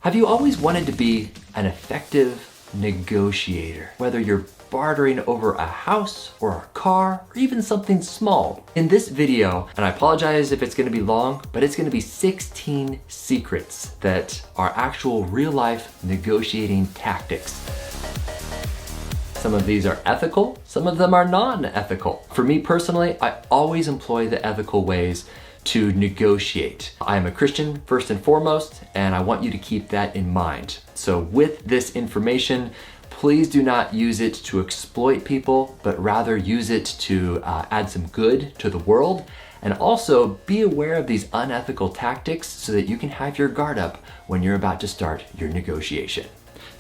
Have you always wanted to be an effective negotiator? Whether you're bartering over a house or a car or even something small. In this video, and I apologize if it's gonna be long, but it's gonna be 16 secrets that are actual real life negotiating tactics. Some of these are ethical, some of them are non-ethical. For me personally, I always employ the ethical ways to negotiate. I am a Christian first and foremost, and I want you to keep that in mind. So with this information, please do not use it to exploit people, but rather use it to add some good to the world. And also be aware of these unethical tactics so that you can have your guard up when you're about to start your negotiation.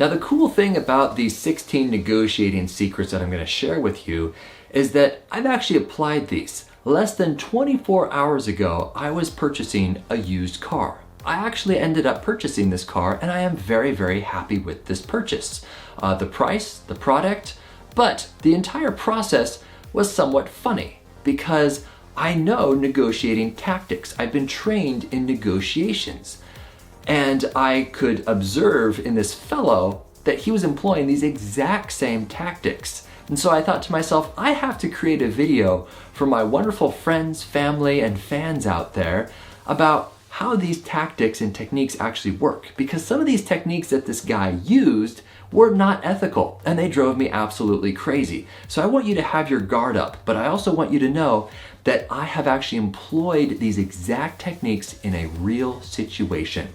Now, the cool thing about these 16 negotiating secrets that I'm going to share with you is that I've actually applied these. Less than 24 hours ago, I was purchasing a used car. I actually ended up purchasing this car and I am very, very happy with this purchase. The price, the product, but the entire process was somewhat funny because I know negotiating tactics. I've been trained in negotiations. And I could observe in this fellow that he was employing these exact same tactics. And so I thought to myself, I have to create a video for my wonderful friends, family, and fans out there about how these tactics and techniques actually work. Because some of these techniques that this guy used were not ethical and they drove me absolutely crazy. So I want you to have your guard up, but I also want you to know that I have actually employed these exact techniques in a real situation.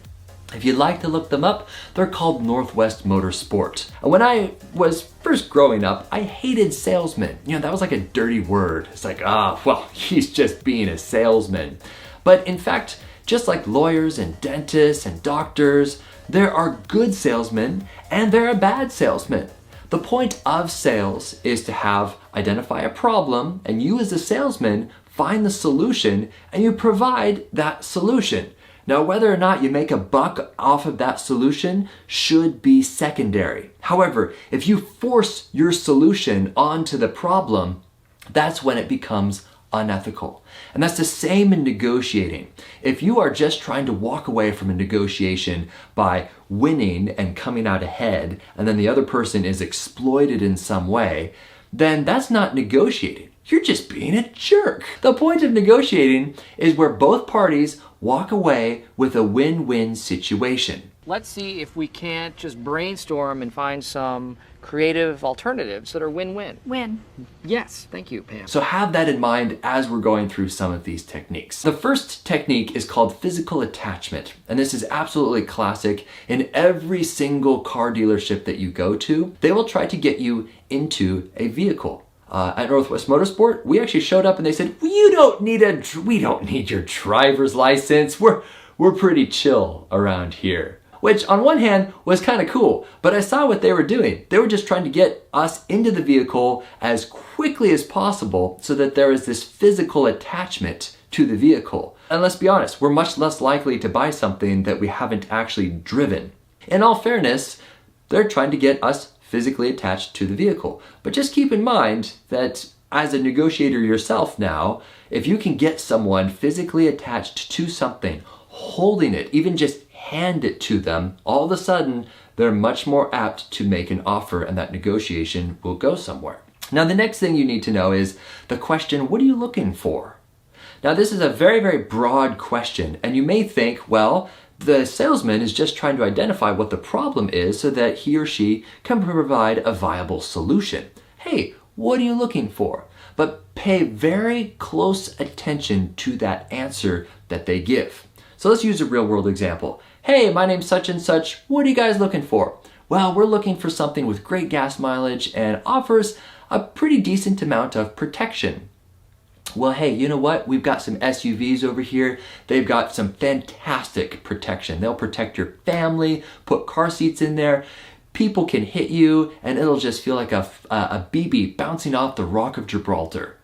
If you'd like to look them up, they're called Northwest Motorsports. And when I was first growing up, I hated salesmen. You know, that was like a dirty word. It's like, well, he's just being a salesman. But in fact, just like lawyers and dentists and doctors, there are good salesmen and there are bad salesmen. The point of sales is to identify a problem, and you as a salesman find the solution and you provide that solution. Now, whether or not you make a buck off of that solution should be secondary. However, if you force your solution onto the problem, that's when it becomes unethical. And that's the same in negotiating. If you are just trying to walk away from a negotiation by winning and coming out ahead, and then the other person is exploited in some way, then that's not negotiating. You're just being a jerk. The point of negotiating is where both parties walk away with a win-win situation. Let's see if we can't just brainstorm and find some creative alternatives that are win-win. Win. Yes, thank you, Pam. So have that in mind as we're going through some of these techniques. The first technique is called physical attachment, and this is absolutely classic. In every single car dealership that you go to, they will try to get you into a vehicle. At Northwest Motorsport, we actually showed up and they said, we don't need your driver's license. We're pretty chill around here. Which on one hand was kind of cool, but I saw what they were doing. They were just trying to get us into the vehicle as quickly as possible so that there is this physical attachment to the vehicle. And let's be honest, we're much less likely to buy something that we haven't actually driven. In all fairness, they're trying to get us physically attached to the vehicle. But just keep in mind that as a negotiator yourself now, if you can get someone physically attached to something, holding it, even just hand it to them, all of a sudden they're much more apt to make an offer and that negotiation will go somewhere. Now, the next thing you need to know is the question, what are you looking for? Now, this is a very, very broad question, and you may think, well, the salesman is just trying to identify what the problem is so that he or she can provide a viable solution. Hey, what are you looking for? But pay very close attention to that answer that they give. So let's use a real world example. Hey, my name's such and such. What are you guys looking for? Well, we're looking for something with great gas mileage and offers a pretty decent amount of protection. Well, hey, you know what? We've got some SUVs over here. They've got some fantastic protection. They'll protect your family, put car seats in there. People can hit you and it'll just feel like a BB bouncing off the Rock of Gibraltar.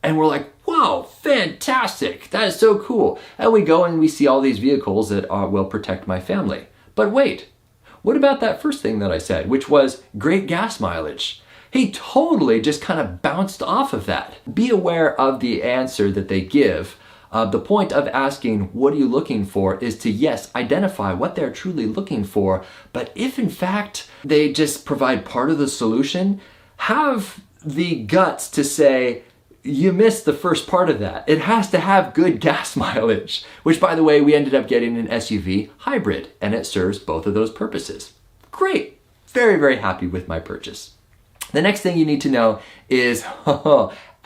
And we're like, wow, fantastic. That is so cool. And we go and we see all these vehicles that will protect my family. But wait, what about that first thing that I said, which was great gas mileage? He totally just kind of bounced off of that. Be aware of the answer that they give The point of asking, what are you looking for, is to, yes, identify what they're truly looking for, but if in fact they just provide part of the solution, have the guts to say, you missed the first part of that. It has to have good gas mileage, which, by the way, we ended up getting an SUV hybrid, and it serves both of those purposes. Great. Very, very happy with my purchase. The next thing you need to know is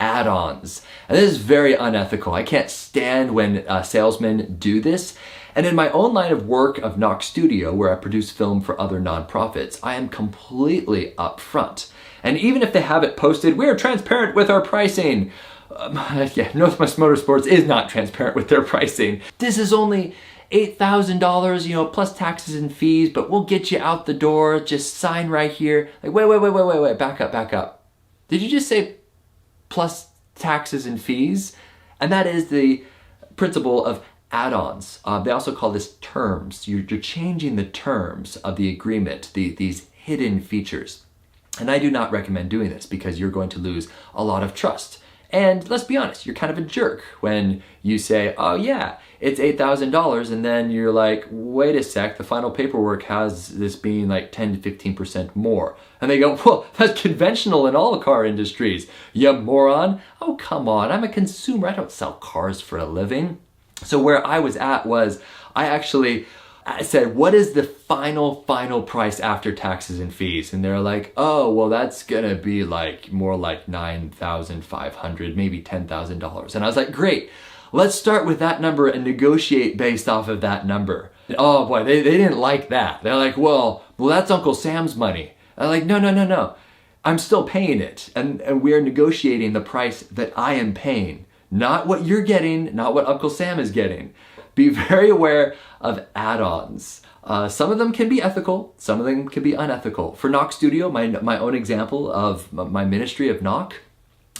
add-ons. And this is very unethical. I can't stand when salesmen do this. And in my own line of work of Knox Studio, where I produce film for other nonprofits, I am completely upfront. And even if they have it posted, we're transparent with our pricing. Northwest Motorsports is not transparent with their pricing. This is only $8,000, plus taxes and fees, but we'll get you out the door. Just sign right here. Like, wait, back up. Did you just say plus taxes and fees? And that is the principle of add-ons. They also call this terms. You're changing the terms of the agreement, these hidden features. And I do not recommend doing this because you're going to lose a lot of trust. And let's be honest, you're kind of a jerk when you say, oh yeah, it's $8,000, and then you're like, wait a sec, the final paperwork has this being like 10 to 15% more. And they go, well, that's conventional in all car industries, you moron. Oh, come on, I'm a consumer, I don't sell cars for a living. So where I was at was, I said, what is the final price after taxes and fees? And they're like, oh, well, that's gonna be like more like $9,500, maybe $10,000. And I was like, great, let's start with that number and negotiate based off of that number. And oh boy, they didn't like that. They're like, well, that's Uncle Sam's money. I'm like, no. I'm still paying it. And we're negotiating the price that I am paying, not what you're getting, not what Uncle Sam is getting. Be very aware of add-ons. Some of them can be ethical, some of them can be unethical. For Knox Studio, my own example of my ministry of Knock,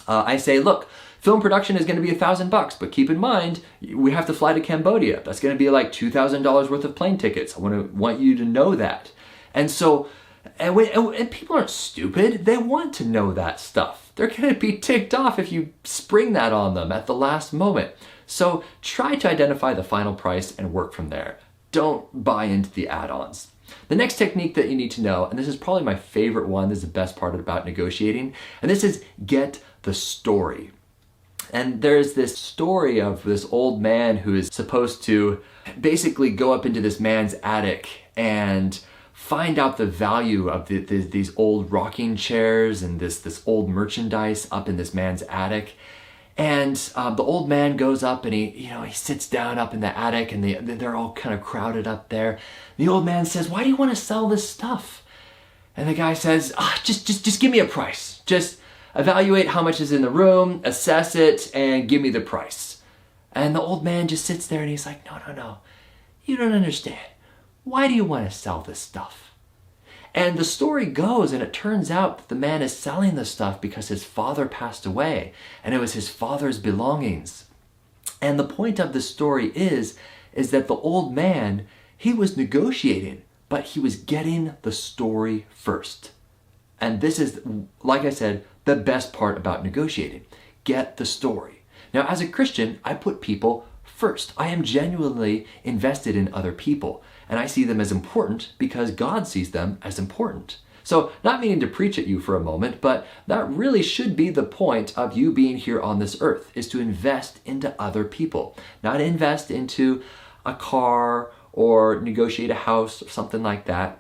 I say, look, film production is going to be $1,000, but keep in mind, we have to fly to Cambodia. That's going to be like $2,000 worth of plane tickets. I want you to know that. And so, and people aren't stupid. They want to know that stuff. They're going to be ticked off if you spring that on them at the last moment. So try to identify the final price and work from there. Don't buy into the add-ons. The next technique that you need to know, and this is probably my favorite one, this is the best part about negotiating, and this is get the story. And there's this story of this old man who is supposed to basically go up into this man's attic and find out the value of these old rocking chairs and this old merchandise up in this man's attic. And the old man goes up and he sits down up in the attic, and they're all kind of crowded up there. The old man says, "Why do you want to sell this stuff?" And the guy says, just give me a price. Just evaluate how much is in the room, assess it, and give me the price. And the old man just sits there and he's like, no, you don't understand. Why do you want to sell this stuff? And the story goes, and it turns out that the man is selling the stuff because his father passed away, and it was his father's belongings. And the point of the story is that the old man, he was negotiating, but he was getting the story first. And this is, like I said, the best part about negotiating. Get the story. Now, as a Christian, I put people first. I am genuinely invested in other people, and I see them as important because God sees them as important. So, not meaning to preach at you for a moment, but that really should be the point of you being here on this earth, is to invest into other people, not invest into a car or negotiate a house or something like that.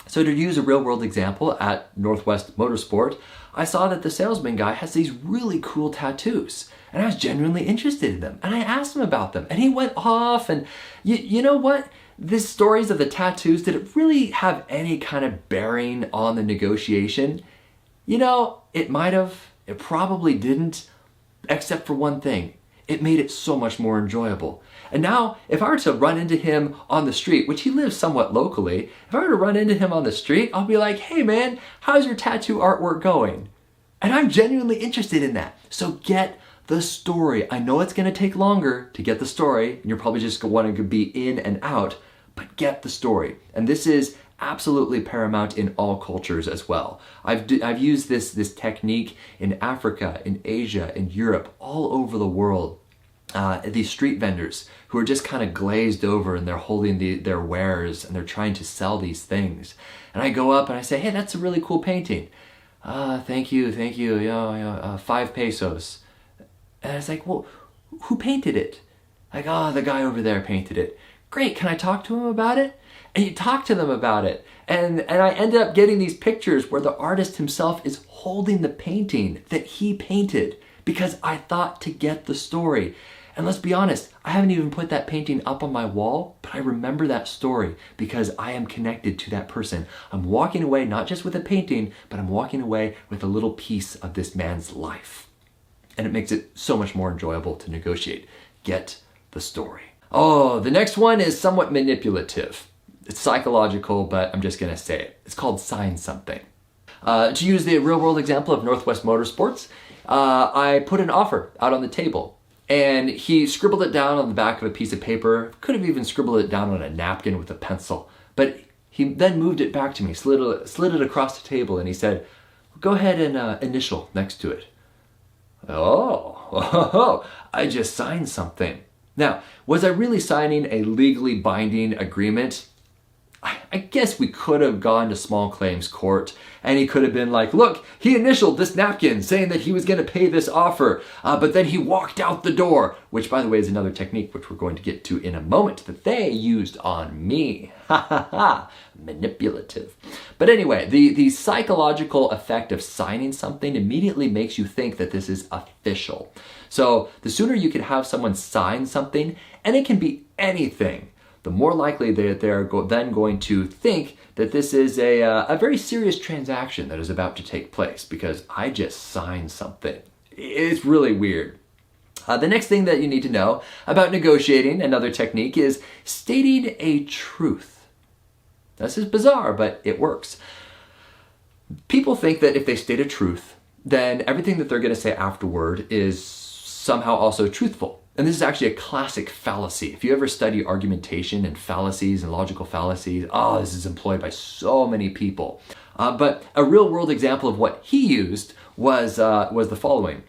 So to use a real-world example, at Northwest Motorsport, I saw that the salesman guy has these really cool tattoos, and I was genuinely interested in them, and I asked him about them, and he went off, and you know what? These stories of the tattoos, did it really have any kind of bearing on the negotiation? It might have, it probably didn't, except for one thing. It made it so much more enjoyable. And now, if I were to run into him on the street, which he lives somewhat locally, if I were to run into him on the street, I'll be like, hey man, how's your tattoo artwork going? And I'm genuinely interested in that. So get the story. I know it's going to take longer to get the story, and you're probably just going to want to be in and out, but get the story. And this is absolutely paramount in all cultures as well. I've used this technique in Africa, in Asia, in Europe, all over the world. these street vendors who are just kind of glazed over and they're holding their wares and they're trying to sell these things. And I go up and I say, hey, that's a really cool painting. Thank you, yeah, 5 pesos. And I was like, well, who painted it? Like, the guy over there painted it. Great, can I talk to him about it? And you talk to them about it. And I ended up getting these pictures where the artist himself is holding the painting that he painted because I thought to get the story. And let's be honest, I haven't even put that painting up on my wall, but I remember that story because I am connected to that person. I'm walking away not just with a painting, but I'm walking away with a little piece of this man's life. And it makes it so much more enjoyable to negotiate. Get the story. Oh, the next one is somewhat manipulative. It's psychological, but I'm just gonna say it. It's called sign something. To use the real world example of Northwest Motorsports, I put an offer out on the table and he scribbled it down on the back of a piece of paper, could have even scribbled it down on a napkin with a pencil, but he then moved it back to me, slid it across the table, and he said, go ahead and initial next to it. Oh, I just signed something. Now, was I really signing a legally binding agreement? I guess we could have gone to small claims court and he could have been like, look, he initialed this napkin saying that he was going to pay this offer, but then he walked out the door, which by the way is another technique which we're going to get to in a moment that they used on me. Ha ha ha, manipulative. But anyway, the psychological effect of signing something immediately makes you think that this is official. So the sooner you can have someone sign something, and it can be anything, the more likely that they're then going to think that this is a very serious transaction that is about to take place because I just signed something. It's really weird. The next thing that you need to know about negotiating, another technique, is stating a truth. This is bizarre, but it works. People think that if they state a truth, then everything that they're going to say afterward is somehow also truthful. And this is actually a classic fallacy. If you ever study argumentation and fallacies and logical fallacies, this is employed by so many people. But a real world example of what he used was the following.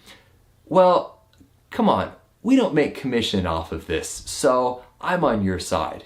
Well, come on, we don't make commission off of this, so I'm on your side.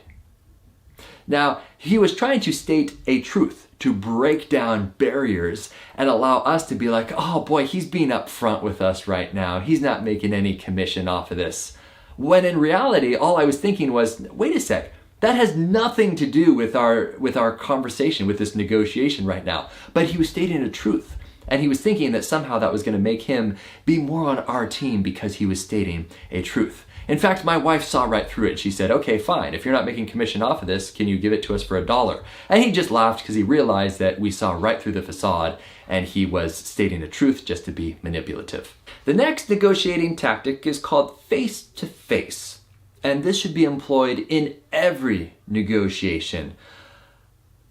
Now, he was trying to state a truth, to break down barriers and allow us to be like, oh boy, he's being upfront with us right now. He's not making any commission off of this. When in reality, all I was thinking was, wait a sec, that has nothing to do with our conversation, with this negotiation right now. But he was stating a truth. And he was thinking that somehow that was going to make him be more on our team because he was stating a truth. In fact, my wife saw right through it. She said, okay, fine. If you're not making commission off of this, can you give it to us for $1? And he just laughed because he realized that we saw right through the facade and he was stating the truth just to be manipulative. The next negotiating tactic is called face-to-face. And this should be employed in every negotiation.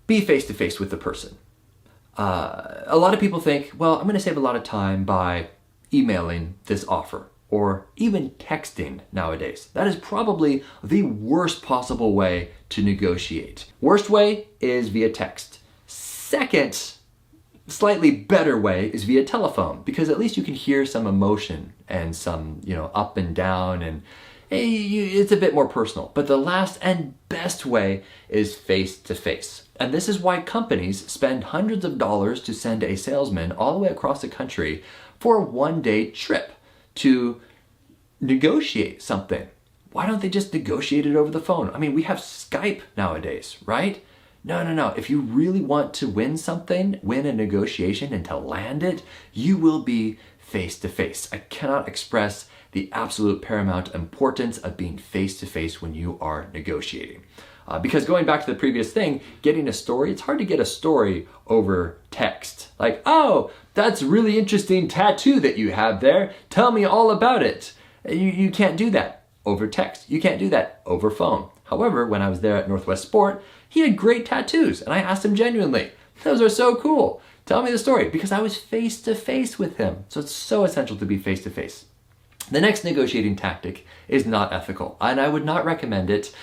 Be face-to-face with the person. A lot of people think, well, I'm going to save a lot of time by emailing this offer, or even texting nowadays. That is probably the worst possible way to negotiate. Worst way is via text. Second, slightly better way is via telephone, because at least you can hear some emotion and some, up and down, and it's a bit more personal. But the last and best way is face to face. And this is why companies spend hundreds of dollars to send a salesman all the way across the country for a one-day trip to negotiate something. Why don't they just negotiate it over the phone? I mean, we have Skype nowadays, right? No. If you really want to win something, win a negotiation and to land it, you will be face to face. I cannot express the absolute paramount importance of being face to face when you are negotiating. Because going back to the previous thing, getting a story, it's hard to get a story over text. Like, oh, that's a really interesting tattoo that you have there. Tell me all about it. You can't do that over text. You can't do that over phone. However, when I was there at Northwest Sport, he had great tattoos, and I asked him genuinely, those are so cool. Tell me the story, because I was face to face with him. So it's so essential to be face to face. The next negotiating tactic is not ethical, and I would not recommend it,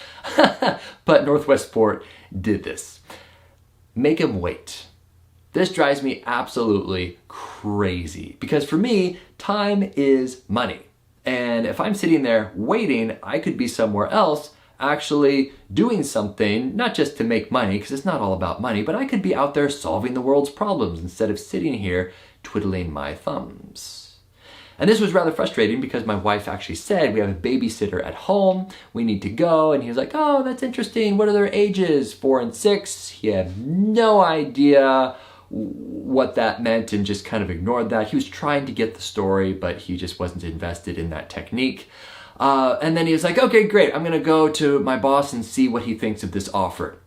but Northwest Sport did this. Make him wait. This drives me absolutely crazy, because for me, time is money. And if I'm sitting there waiting, I could be somewhere else actually doing something, not just to make money, because it's not all about money, but I could be out there solving the world's problems instead of sitting here twiddling my thumbs. And this was rather frustrating because my wife actually said, we have a babysitter at home, we need to go. And he was like, oh, that's interesting. What are their ages? 4 and 6. He had no idea what that meant and just kind of ignored that. He was trying to get the story, but he just wasn't invested in that technique. And then he was like, okay, great. I'm going to go to my boss and see what he thinks of this offer.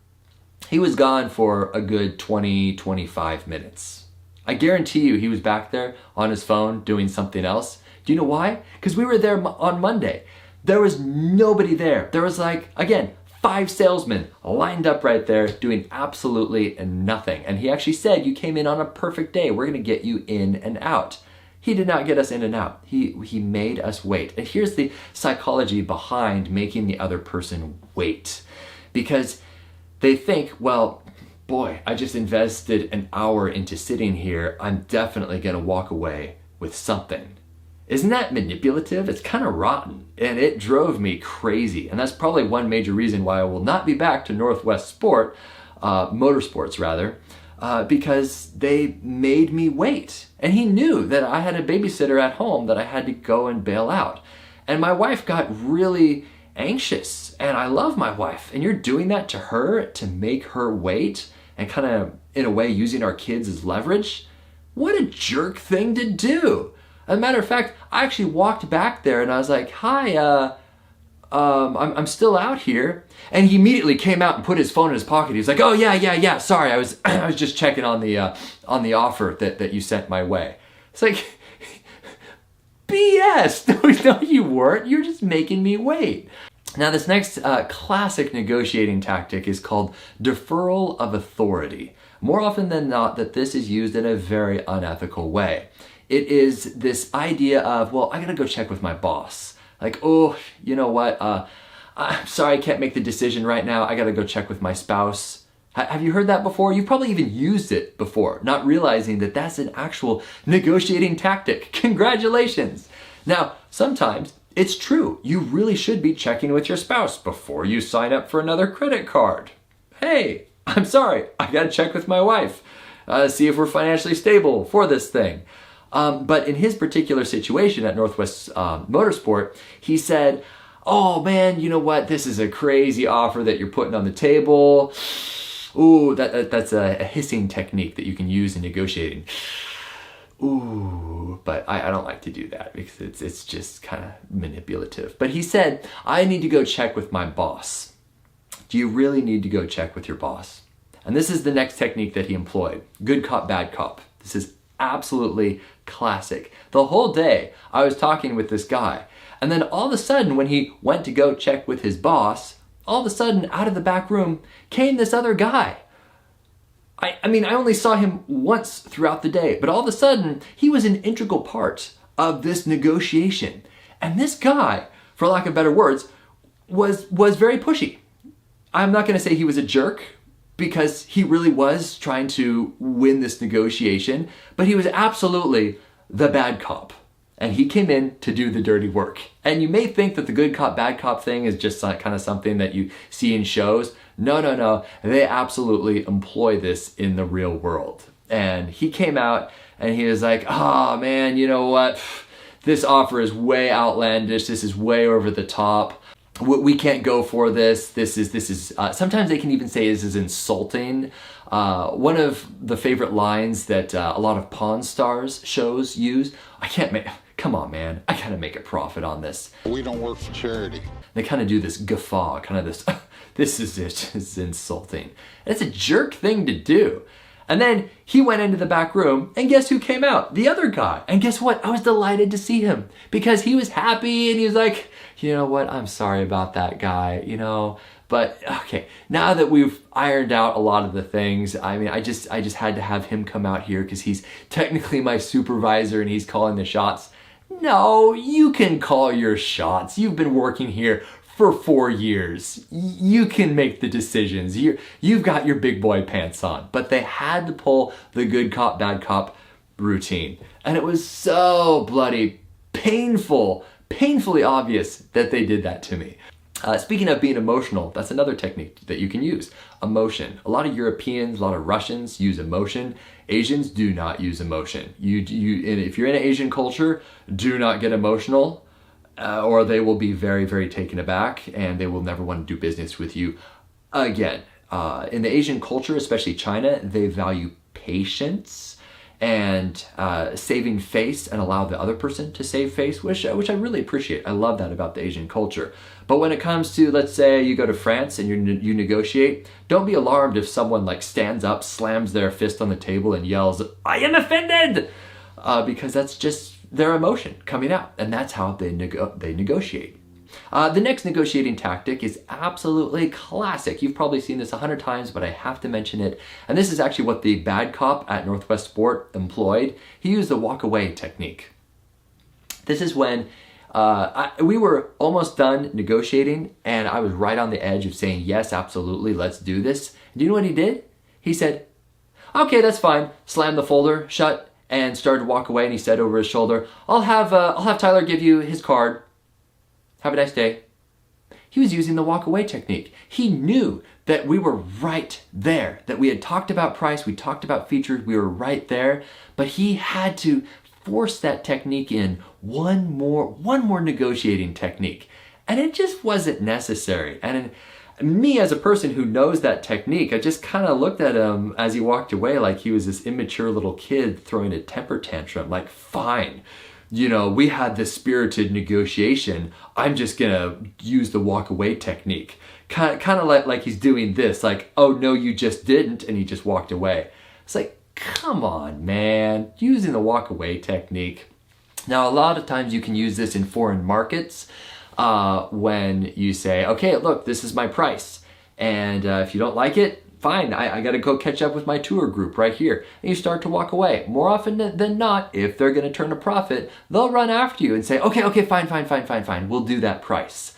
He was gone for a good 20, 25 minutes. I guarantee you he was back there on his phone doing something else. Do you know why? Because we were there on Monday. There was nobody there. There was like, again, 5 salesmen lined up right there doing absolutely nothing. And he actually said, you came in on a perfect day. We're going to get you in and out. He did not get us in and out. He made us wait. And here's the psychology behind making the other person wait. Because they think, well, boy, I just invested an hour into sitting here. I'm definitely going to walk away with something. Isn't that manipulative? It's kind of rotten, and it drove me crazy. And that's probably one major reason why I will not be back to Northwest Motorsports rather, because they made me wait. And he knew that I had a babysitter at home that I had to go and bail out. And my wife got really anxious, and I love my wife. And you're doing that to her to make her wait and kind of, in a way, using our kids as leverage? What a jerk thing to do. As a matter of fact, I actually walked back there and I was like, hi, I'm still out here. And he immediately came out and put his phone in his pocket. He was like, oh yeah, sorry, I was I was just checking on the offer that you sent my way. It's like, BS, no you weren't, you're just making me wait. Now this next classic negotiating tactic is called deferral of authority. More often than not, that this is used in a very unethical way. It is this idea of, well, I gotta go check with my boss. Like, oh, you know what? I'm sorry I can't make the decision right now. I gotta go check with my spouse. Have you heard that before? You've probably even used it before, not realizing that that's an actual negotiating tactic. Congratulations. Now, sometimes it's true. You really should be checking with your spouse before you sign up for another credit card. Hey, I'm sorry, I gotta check with my wife, see if we're financially stable for this thing. But in his particular situation at Northwest Motorsport, he said, oh man, you know what? This is a crazy offer that you're putting on the table. Ooh, that's a hissing technique that you can use in negotiating. Ooh, but I don't like to do that because it's just kind of manipulative. But he said, I need to go check with my boss. Do you really need to go check with your boss? And this is the next technique that he employed. Good cop, bad cop. This is absolutely classic. The whole day I was talking with this guy, and then all of a sudden when he went to go check with his boss, all of a sudden out of the back room came this other guy. I mean, I only saw him once throughout the day, but all of a sudden he was an integral part of this negotiation. And this guy, for lack of better words, was very pushy. I'm not going to say he was a jerk, because he really was trying to win this negotiation, but he was absolutely the bad cop. And he came in to do the dirty work. And you may think that the good cop, bad cop thing is just kind of something that you see in shows. No. They absolutely employ this in the real world. And he came out and he was like, oh man, you know what? This offer is way outlandish. This is way over the top. We can't go for this. This is sometimes they can even say this is insulting. One of the favorite lines that a lot of Pawn Stars shows use, come on man, I gotta make a profit on this. We don't work for charity. They kind of do this guffaw, kind of this, this is just insulting. And it's a jerk thing to do. And then he went into the back room, and guess who came out? The other guy. And guess what? I was delighted to see him because he was happy and he was like, you know what? I'm sorry about that guy, you know. But okay, now that we've ironed out a lot of the things, I mean, I just had to have him come out here because he's technically my supervisor and he's calling the shots. No, you can call your shots. You've been working here for 4 years. You can make the decisions. You've got your big boy pants on. But they had to pull the good cop, bad cop routine. And it was so bloody painful painfully obvious that they did that to me. Speaking of being emotional, that's another technique that you can use. Emotion. A lot of Europeans, a lot of Russians use emotion. Asians do not use emotion. And if you're in an Asian culture, do not get emotional, or they will be very, very taken aback, and they will never want to do business with you again. In the Asian culture, especially China, they value patience and saving face, and allow the other person to save face, which I really appreciate. I love that about the Asian culture. But when it comes to, let's say you go to France and you negotiate, don't be alarmed if someone like stands up, slams their fist on the table and yells, "I am offended!" Because that's just their emotion coming out, and that's how they negotiate. The next negotiating tactic is absolutely classic. You've probably seen this 100 times, but I have to mention it. And this is actually what the bad cop at Northwest Sport employed. He used the walk away technique. This is when we were almost done negotiating, and I was right on the edge of saying, yes, absolutely, let's do this. Do you know what he did? He said, okay, that's fine. Slammed the folder shut and started to walk away, and he said over his shoulder, I'll have Tyler give you his card. Have a nice day. He was using the walk away technique. He knew that we were right there, that we had talked about price, we talked about features, we were right there, but he had to force that technique in, one more negotiating technique. And it just wasn't necessary. And me as a person who knows that technique, I just kind of looked at him as he walked away like he was this immature little kid throwing a temper tantrum, like, fine. You know, we had this spirited negotiation. I'm just gonna use the walk away technique. Kind of like he's doing this, like, oh no, you just didn't, and he just walked away. It's like, come on, man, using the walk away technique. Now, a lot of times you can use this in foreign markets when you say, okay, look, this is my price. And if you don't like it, fine, I gotta go catch up with my tour group right here. And you start to walk away. More often than not, if they're gonna turn a profit, they'll run after you and say, okay, fine, we'll do that price.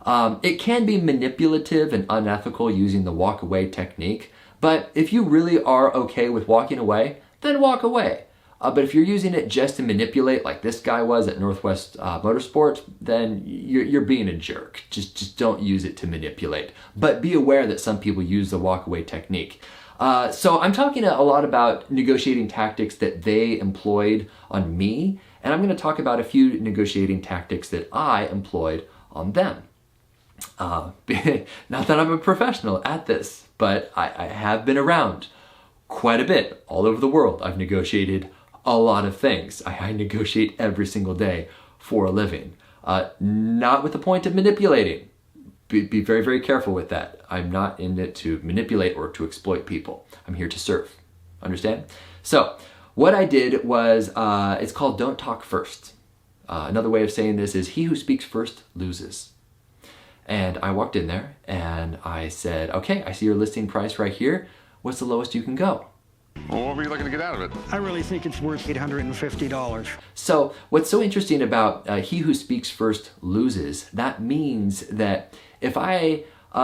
It can be manipulative and unethical using the walk away technique, but if you really are okay with walking away, then walk away. But if you're using it just to manipulate, like this guy was at Northwest Motorsports, then you're being a jerk. Just don't use it to manipulate. But be aware that some people use the walk-away technique. So I'm talking a lot about negotiating tactics that they employed on me, and I'm going to talk about a few negotiating tactics that I employed on them. Not that I'm a professional at this, but I have been around quite a bit all over the world. I've negotiated a lot of things. I negotiate every single day for a living. Not with the point of manipulating. Be very, very careful with that. I'm not in it to manipulate or to exploit people. I'm here to serve. Understand? So what I did was, it's called don't talk first. Another way of saying this is he who speaks first loses. And I walked in there and I said, okay, I see your listing price right here. What's the lowest you can go? Well, what were you looking to get out of it? I really think it's worth $850. So what's so interesting about he who speaks first loses, that means that if I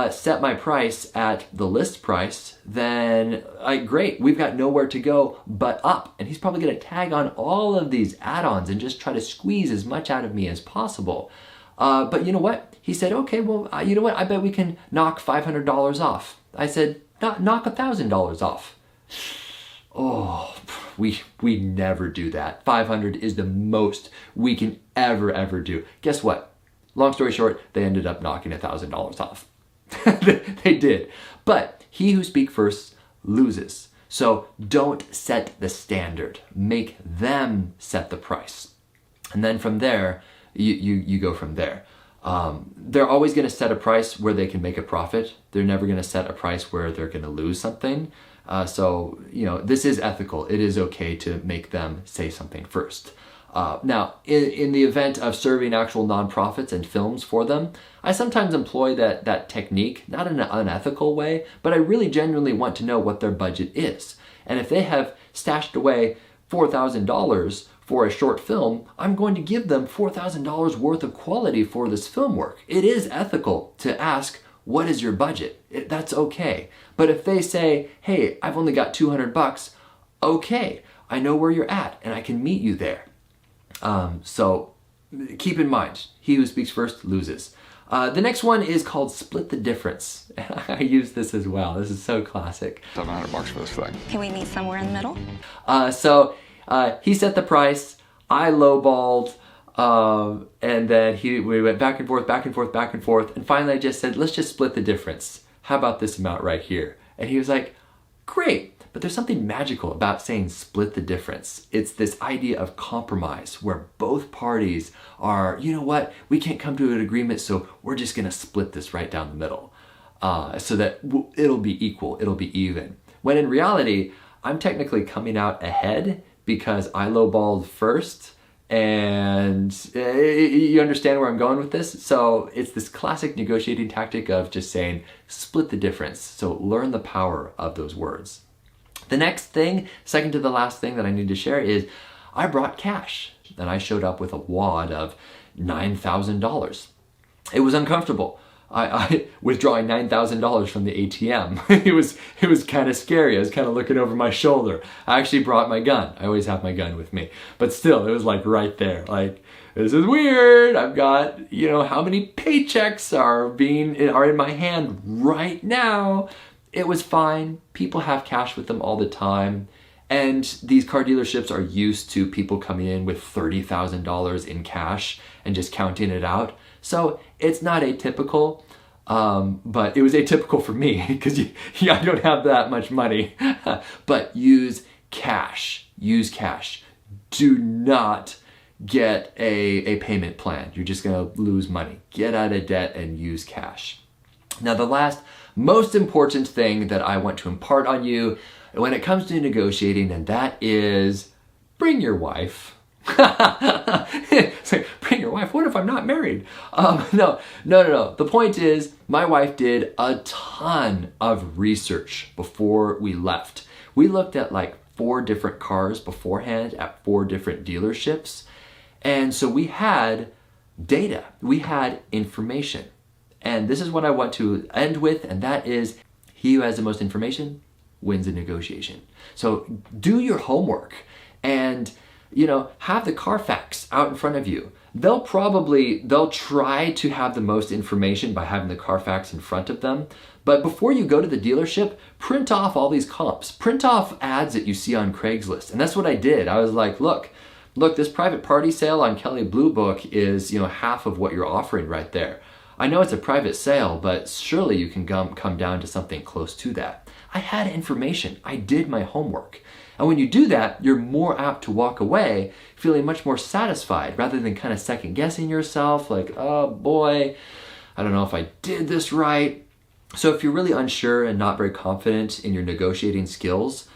set my price at the list price, then great, we've got nowhere to go but up. And he's probably going to tag on all of these add-ons and just try to squeeze as much out of me as possible. But you know what? He said, okay, well, you know what? I bet we can knock $500 off. I said, knock $1,000 off. Oh, we never do that. 500 is the most we can ever do. Guess what? Long story short, they ended up knocking $1,000 off. They did. But he who speaks first loses. So don't set the standard. Make them set the price. And then from there, you go from there. They're always going to set a price where they can make a profit. They're never going to set a price where they're going to lose something. So, you know, this is ethical. It is okay to make them say something first. Now, in the event of serving actual nonprofits and films for them, I sometimes employ that technique, not in an unethical way, but I really genuinely want to know what their budget is. And if they have stashed away $4,000 for a short film, I'm going to give them $4,000 worth of quality for this film work. It is ethical to ask, what is your budget? That's okay. But if they say, hey, I've only got $200, okay, I know where you're at and I can meet you there. So keep in mind, he who speaks first loses. The next one is called split the difference. I use this as well. This is so classic. $700 for this thing. Can we meet somewhere in the middle? So he set the price, I lowballed, and then we went back and forth, back and forth, back and forth, and finally I just said, let's just split the difference. How about this amount right here? And he was like, great. But there's something magical about saying split the difference. It's this idea of compromise where both parties are, you know what, we can't come to an agreement, so we're just gonna split this right down the middle so that it'll be equal, it'll be even. When in reality, I'm technically coming out ahead because I lowballed first, and you understand where I'm going with this? So it's this classic negotiating tactic of just saying split the difference. So learn the power of those words. The next thing, second to the last thing that I need to share is I brought cash and I showed up with a wad of $9,000. It was uncomfortable. I withdrawing $9,000 from the ATM. it was kind of scary. I was kind of looking over my shoulder. I actually brought my gun. I always have my gun with me, but still, it was like right there. Like, this is weird. I've got, you know, how many paychecks are in my hand right now. It was fine. People have cash with them all the time. And these car dealerships are used to people coming in with $30,000 in cash and just counting it out. So it's not atypical, but it was atypical for me because I don't have that much money. But use cash. Use cash. Do not get a payment plan. You're just going to lose money. Get out of debt and use cash. Now, the last most important thing that I want to impart on you when it comes to negotiating, and that is bring your wife. It's like, bring your wife? What if I'm not married? No. The point is, my wife did a ton of research before we left. We looked at like 4 different cars beforehand at 4 different dealerships. And so we had data, we had information. And this is what I want to end with, and that is, he who has the most information wins a negotiation. So do your homework and, you know, have the Carfax out in front of you. They'll try to have the most information by having the Carfax in front of them. But before you go to the dealership, print off all these comps. Print off ads that you see on Craigslist. And that's what I did. I was like, look, this private party sale on Kelley Blue Book is, you know, half of what you're offering right there. I know it's a private sale, but surely you can come down to something close to that. I had information. I did my homework. And when you do that, you're more apt to walk away feeling much more satisfied rather than kind of second guessing yourself like, oh boy, I don't know if I did this right. So if you're really unsure and not very confident in your negotiating skills,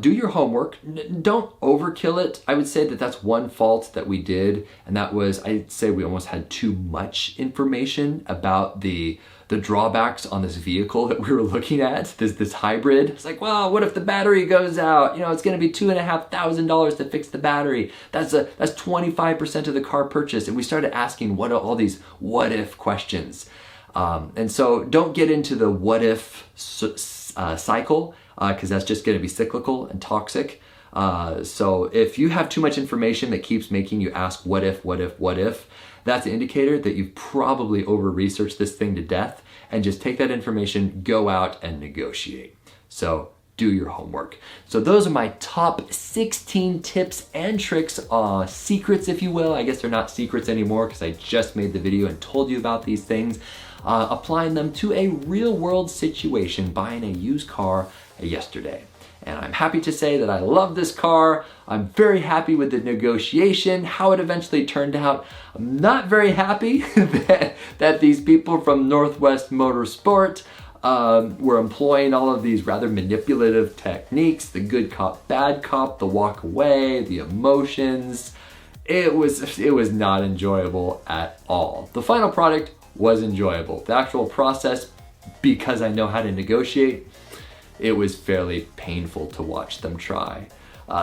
do your homework. Don't overkill it. I would say that that's one fault that we did, and that was, I'd say we almost had too much information about the drawbacks on this vehicle that we were looking at, this hybrid. It's like, well, what if the battery goes out? You know, it's gonna be $2,500 to fix the battery. That's 25% of the car purchase. And we started asking all these what if questions. And so don't get into the what if cycle, because that's just going to be cyclical and toxic. So if you have too much information that keeps making you ask what if, that's an indicator that you've probably over-researched this thing to death, and just take that information, go out and negotiate. So do your homework. So those are my top 16 tips and tricks, secrets if you will. I guess they're not secrets anymore because I just made the video and told you about these things. Applying them to a real world situation, buying a used car yesterday. And I'm happy to say that I love this car. I'm very happy with the negotiation, how it eventually turned out. I'm not very happy that these people from Northwest Motorsports were employing all of these rather manipulative techniques, the good cop, bad cop, the walk away, the emotions. It was not enjoyable at all. The final product was enjoyable. The actual process, because I know how to negotiate, it was fairly painful to watch them try.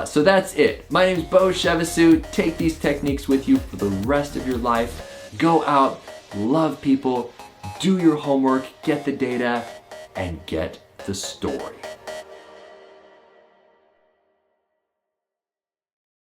So that's it. My name is BeauCh. Take these techniques with you for the rest of your life. Go out, love people, do your homework, get the data, and get the story.